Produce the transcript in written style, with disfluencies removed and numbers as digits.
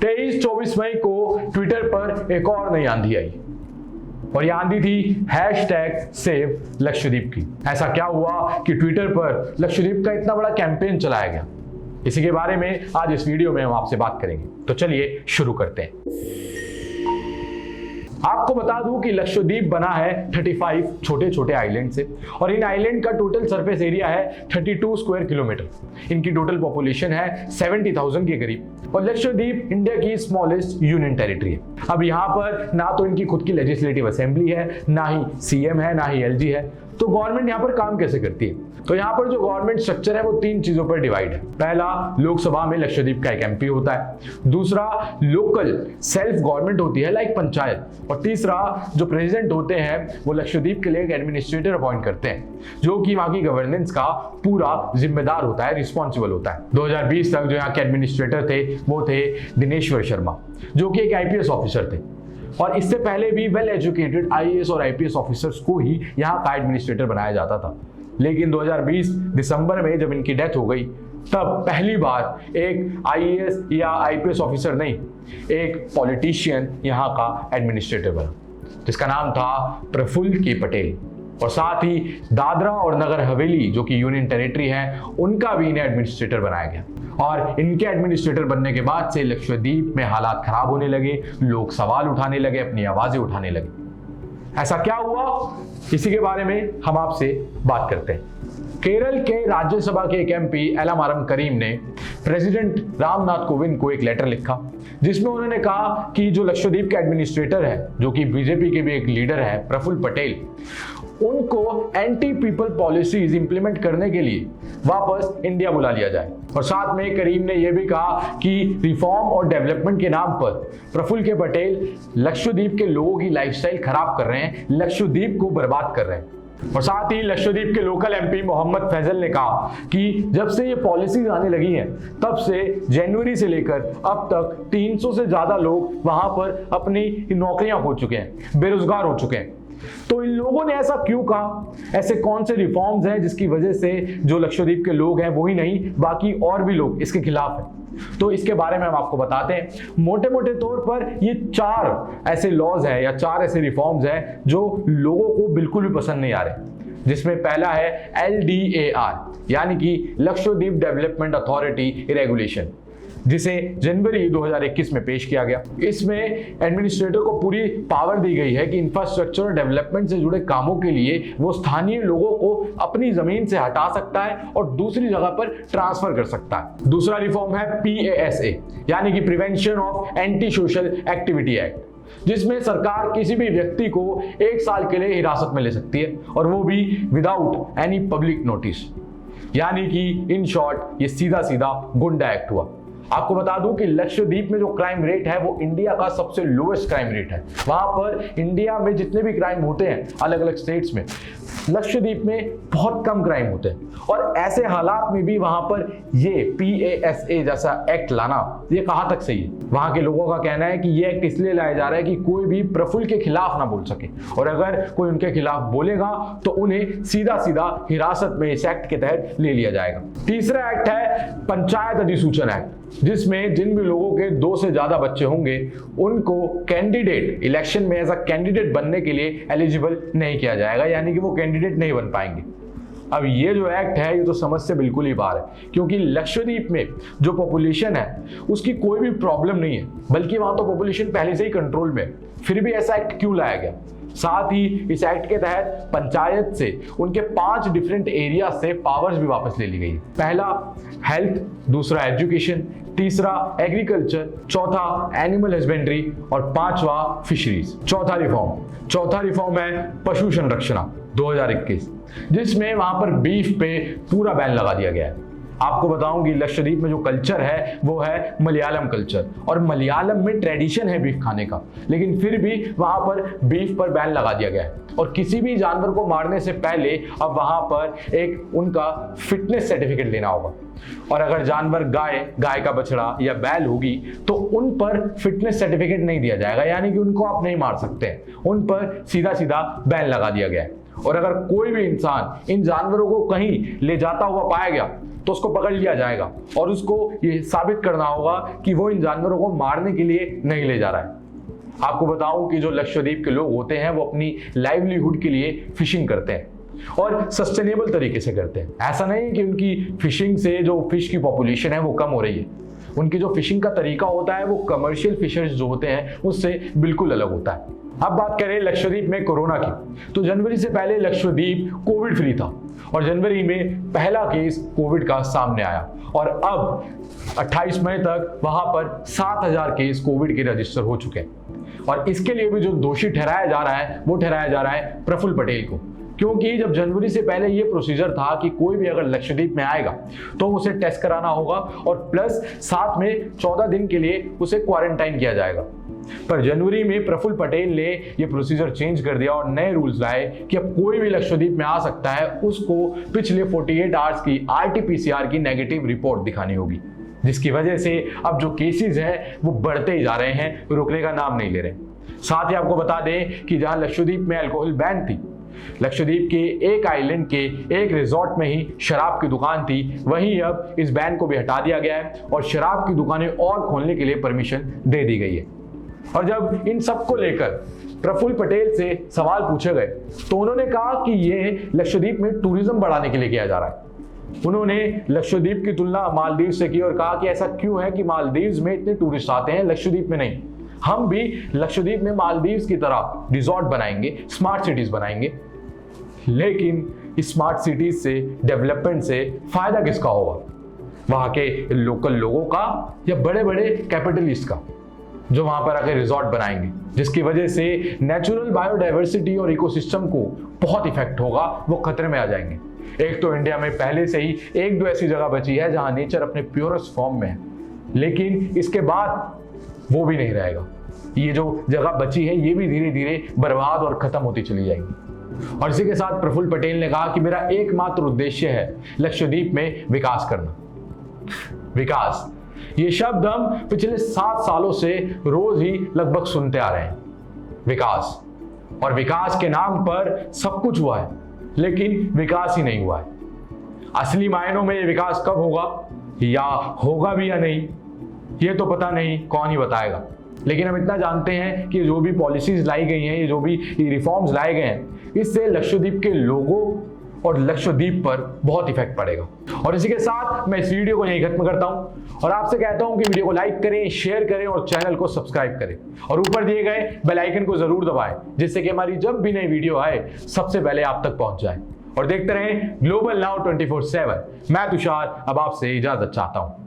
23-24 मई को ट्विटर पर एक और नई आंधी आई और ये आंधी थी #सेव लक्षद्वीप की। ऐसा क्या हुआ कि ट्विटर पर लक्षद्वीप का इतना बड़ा कैंपेन चलाया गया, इसी के बारे में आज इस वीडियो में हम आपसे बात करेंगे। तो चलिए शुरू करते हैं। आपको बता दूं कि लक्षद्वीप बना है 35 छोटे छोटे आइलैंड से और इन आइलैंड का टोटल सरफेस एरिया है 32 स्क्वायर किलोमीटर। इनकी टोटल पॉपुलेशन है 70,000 के करीब और लक्षद्वीप इंडिया की स्मॉलेस्ट यूनियन टेरिटरी है। अब यहाँ पर ना तो इनकी खुद की लेजिस्लेटिव असेंबली है, ना ही सीएम है, ना ही एलजी है, तो गवर्नमेंट यहाँ पर काम कैसे करती है? तो यहाँ पर जो गवर्नमेंट स्ट्रक्चर है वो 3 चीजों पर डिवाइड है। पहला, लोकसभा में लक्षद्वीप का एक एमपी होता है। दूसरा, लोकल सेल्फ गवर्नमेंट होती है लाइक पंचायत। और तीसरा, जो प्रेसिडेंट होते हैं वो लक्षद्वीप के लिए एक एडमिनिस्ट्रेटर अपॉइंट करते हैं जो कि वहां की गवर्नेंस का पूरा जिम्मेदार होता है, रिस्पॉन्सिबल होता है। 2020 तक जो यहाँ के एडमिनिस्ट्रेटर थे वो थे दिनेश्वर शर्मा, जो कि एक आईपीएस ऑफिसर थे और इससे पहले भी वेल एजुकेटेड आईएएस और आईपीएस ऑफिसर्स को ही यहाँ का एडमिनिस्ट्रेटर बनाया जाता था। लेकिन 2020 दिसंबर में जब इनकी डेथ हो गई तब पहली बार एक आईएएस या आईपीएस ऑफिसर नहीं, एक पॉलिटिशियन यहाँ का एडमिनिस्ट्रेटर बना जिसका नाम था प्रफुल्ल के पटेल। और साथ ही दादरा और नगर हवेली जो कि यूनियन टेरिटरी है उनका भी इन्हें एडमिनिस्ट्रेटर बनाया गया। और इनके एडमिनिस्ट्रेटर बनने के बाद से लक्षद्वीप में हालात खराब होने लगे, लोग सवाल उठाने लगे, अपनी आवाजें उठाने लगे। ऐसा क्या हुआ, इसी के बारे में हम आपसे बात करते हैं। केरल के राज्यसभा के एक एमपी एलामारम करीम ने प्रेसिडेंट रामनाथ कोविंद को एक लेटर लिखा जिसमें उन्होंने कहा कि जो लक्षद्वीप के एडमिनिस्ट्रेटर है, जो कि बीजेपी के भी एक लीडर है प्रफुल्ल पटेल, उनको एंटी पीपल पॉलिसीज इंप्लीमेंट करने के लिए वापस इंडिया बुला लिया जाए। और साथ में करीम ने यह भी कहा कि रिफॉर्म और डेवलपमेंट के नाम पर प्रफुल्ल के पटेल लक्षद्वीप के लोगों की लाइफस्टाइल खराब कर रहे हैं, लक्षद्वीप को बर्बाद कर रहे हैं। और साथ ही लक्षद्वीप के लोकल एमपी मोहम्मद फैजल ने कहा कि जब से ये पॉलिसीज आने लगी हैं तब से जनवरी से लेकर अब तक 300 से ज्यादा लोग वहां पर अपनी नौकरियां खो चुके हैं, बेरोजगार हो चुके हैं। तो इन लोगों ने ऐसा क्यों कहा? ऐसे कौन से रिफॉर्म्स हैं जिसकी वजह से जो लक्षद्वीप के लोग हैं वो ही नहीं बाकी और भी लोग इसके खिलाफ हैं? तो इसके बारे में हम आपको बताते हैं। मोटे मोटे तौर पर ये 4 ऐसे लॉज हैं या 4 ऐसे रिफॉर्म्स हैं जो लोगों को बिल्कुल भी पसंद नहीं आ रहे। जिसमें पहला है LDAR यानी कि लक्षद्वीप डेवलपमेंट अथॉरिटी रेगुलेशन, जिसे जनवरी 2021 में पेश किया गया। इसमें एडमिनिस्ट्रेटर को पूरी पावर दी गई है कि इंफ्रास्ट्रक्चर और डेवलपमेंट से जुड़े कामों के लिए वो स्थानीय लोगों को अपनी जमीन से हटा सकता है और दूसरी जगह पर ट्रांसफर कर सकता है। दूसरा रिफॉर्म है PASA यानी कि prevention of anti social activity act, जिसमें सरकार किसी भी व्यक्ति को 1 साल के लिए हिरासत में ले सकती है और वो भी विदाउट एनी पब्लिक नोटिस। यानी कि इन शॉर्ट ये सीधा सीधा गुंडा एक्ट हुआ। आपको बता दूं कि लक्षद्वीप में जो क्राइम रेट है वो इंडिया का सबसे लोएस्ट क्राइम रेट है। वहां पर इंडिया में जितने भी क्राइम होते हैं अलग अलग स्टेट्स में, लक्षद्वीप में बहुत कम क्राइम होते हैं। और ऐसे हालात में भी वहां पर ये PASA जैसा एक्ट लाना ये कहां तक सही है? वहां के लोगों का कहना है कि ये एक्ट इसलिए लाया जा रहा है कि कोई भी प्रफुल्ल के खिलाफ ना बोल सके, और अगर कोई उनके खिलाफ बोलेगा तो उन्हें सीधा सीधा हिरासत में इस एक्ट के तहत ले लिया जाएगा। तीसरा एक्ट है पंचायत अधिसूचन एक्ट, जिसमें जिन भी लोगों के 2 से ज्यादा बच्चे होंगे उनको कैंडिडेट इलेक्शन में एज अ कैंडिडेट बनने के लिए एलिजिबल नहीं किया जाएगा, यानी कि वो कैंडिडेट नहीं बन पाएंगे। अब ये जो एक्ट है ये तो समझ से बिल्कुल ही बाहर है, क्योंकि लक्षद्वीप में जो पॉपुलेशन है उसकी कोई भी प्रॉब्लम नहीं है, बल्कि वहां तो पॉपुलेशन पहले से ही कंट्रोल में है। फिर भी ऐसा एक्ट क्यों लाया गया? साथ ही इस एक्ट के तहत पंचायत से उनके 5 डिफरेंट एरिया से पावर्स भी वापस ले ली गई। पहला हेल्थ, दूसरा एजुकेशन, तीसरा एग्रीकल्चर, चौथा एनिमल हस्बेंड्री और 5वां फिशरीज। चौथा रिफॉर्म है पशु संरक्षण 2021, जिसमें वहां पर बीफ पे पूरा बैन लगा दिया गया है। आपको बताऊं कि लक्षद्वीप में जो कल्चर है वो है मलयालम कल्चर, और मलयालम में ट्रेडिशन है बीफ खाने का, लेकिन फिर भी वहां पर बीफ पर बैन लगा दिया गया है। और किसी भी जानवर को मारने से पहले अब वहां पर एक उनका फिटनेस सर्टिफिकेट लेना होगा, और अगर जानवर गाय का बछड़ा या बैल होगी तो उन पर फिटनेस सर्टिफिकेट नहीं दिया जाएगा, यानी कि उनको आप नहीं मार सकते हैं, उन पर सीधा सीधा बैन लगा दिया गया है। और अगर कोई भी इंसान इन जानवरों को कहीं ले जाता हुआ पाया गया तो उसको पकड़ लिया जाएगा और उसको ये साबित करना होगा कि वो इन जानवरों को मारने के लिए नहीं ले जा रहा है। आपको बताऊं कि जो लक्षद्वीप के लोग होते हैं वो अपनी लाइवलीहुड के लिए फिशिंग करते हैं और सस्टेनेबल तरीके से करते हैं। ऐसा नहीं कि उनकी फिशिंग से जो फिश की पॉपुलेशन है वो कम हो रही है। उनकी जो फिशिंग का तरीका होता है वो कमर्शियल फिशर्स जो होते हैं उससे बिल्कुल अलग होता है। अब बात करें लक्षद्वीप में कोरोना की, तो जनवरी से पहले लक्षद्वीप कोविड फ्री था और जनवरी में पहला केस कोविड का सामने आया और अब 28 मई तक वहां पर 7000 केस कोविड के रजिस्टर हो चुके हैं। और इसके लिए भी जो दोषी ठहराया जा रहा है वो ठहराया जा रहा है प्रफुल्ल पटेल को, क्योंकि जब जनवरी से पहले ये प्रोसीजर था कि कोई भी अगर लक्षद्वीप में आएगा तो उसे टेस्ट कराना होगा और प्लस साथ में 14 दिन के लिए उसे क्वारंटाइन किया जाएगा। पर जनवरी में प्रफुल्ल पटेल ने ये प्रोसीजर चेंज कर दिया और नए रूल्स लाए कि अब कोई भी लक्षद्वीप में आ सकता है, उसको पिछले 48 आवर्स की RT-PCR की नेगेटिव रिपोर्ट दिखानी होगी, जिसकी वजह से अब जो केसेस हैं वो बढ़ते ही जा रहे हैं, रुकने का नाम नहीं ले रहे। साथ ही आपको बता दें कि जहां लक्षद्वीप में अल्कोहल बैन थी, लक्षद्वीप के एक आइलैंड के एक रिजॉर्ट में ही शराब की दुकान थी, वहीं अब इस बैन को भी हटा दिया गया है और शराब की दुकानें और खोलने के लिए परमिशन दे दी गई है। और जब इन सब को लेकर प्रफुल्ल पटेल से सवाल पूछे गए तो उन्होंने कहा कि ये लक्षद्वीप में टूरिज्म बढ़ाने के लिए किया जा रहा है। उन्होंने लक्षद्वीप की तुलना मालदीव से की और कहा कि ऐसा क्यों है कि मालदीव में इतने टूरिस्ट आते हैं, लक्षद्वीप में नहीं। हम भी लक्षद्वीप में मालदीव की तरह रिजॉर्ट बनाएंगे, स्मार्ट सिटीज बनाएंगे, लेकिन इस स्मार्ट सिटीज से, डेवलपमेंट से फायदा किसका होगा? वहां के लोकल लोगों का या बड़े बड़े कैपिटलिस्ट का, जो वहां पर आकर रिजॉर्ट बनाएंगे, जिसकी वजह से नेचुरल बायोडाइवर्सिटी और इकोसिस्टम को बहुत इफेक्ट होगा, वो खतरे में आ जाएंगे। एक तो इंडिया में पहले से ही 1-2 ऐसी जगह बची है जहां नेचर अपने प्योरेस्ट फॉर्म में है, लेकिन इसके बाद वो भी नहीं रहेगा। ये जो जगह बची है ये भी धीरे धीरे बर्बाद और खत्म होती चली जाएगी। और इसी के साथ प्रफुल्ल पटेल ने कहा कि मेरा एकमात्र उद्देश्य है लक्षद्वीप में विकास करना। विकास, ये शब्द हम पिछले 7 सालों से रोज ही लगभग सुनते आ रहे हैं। विकास, और विकास के नाम पर सब कुछ हुआ है, लेकिन विकास ही नहीं हुआ है। असली मायनों में ये विकास कब होगा या होगा भी या नहीं, ये तो पता नहीं, कौन ही बताएगा। लेकिन हम इतना जानते हैं कि जो भी पॉलिसीज लाई गई हैं, ये जो भी रिफॉर्म्स लाए गए हैं, इससे लक्षद्वीप के लोगों और लक्षद्वीप पर बहुत इफेक्ट पड़ेगा। और इसी के साथ मैं इस वीडियो को यहीं खत्म करता हूं और आपसे कहता हूं कि वीडियो को लाइक करें, शेयर करें और चैनल को सब्सक्राइब करें और ऊपर दिए गए बेल आइकन को जरूर दबाएं, जिससे कि हमारी जब भी नई वीडियो आए सबसे पहले आप तक पहुंच जाए। और देखते रहें ग्लोबल नाउ 24/7। मैं तुषार अब आपसे इजाजत चाहता हूं।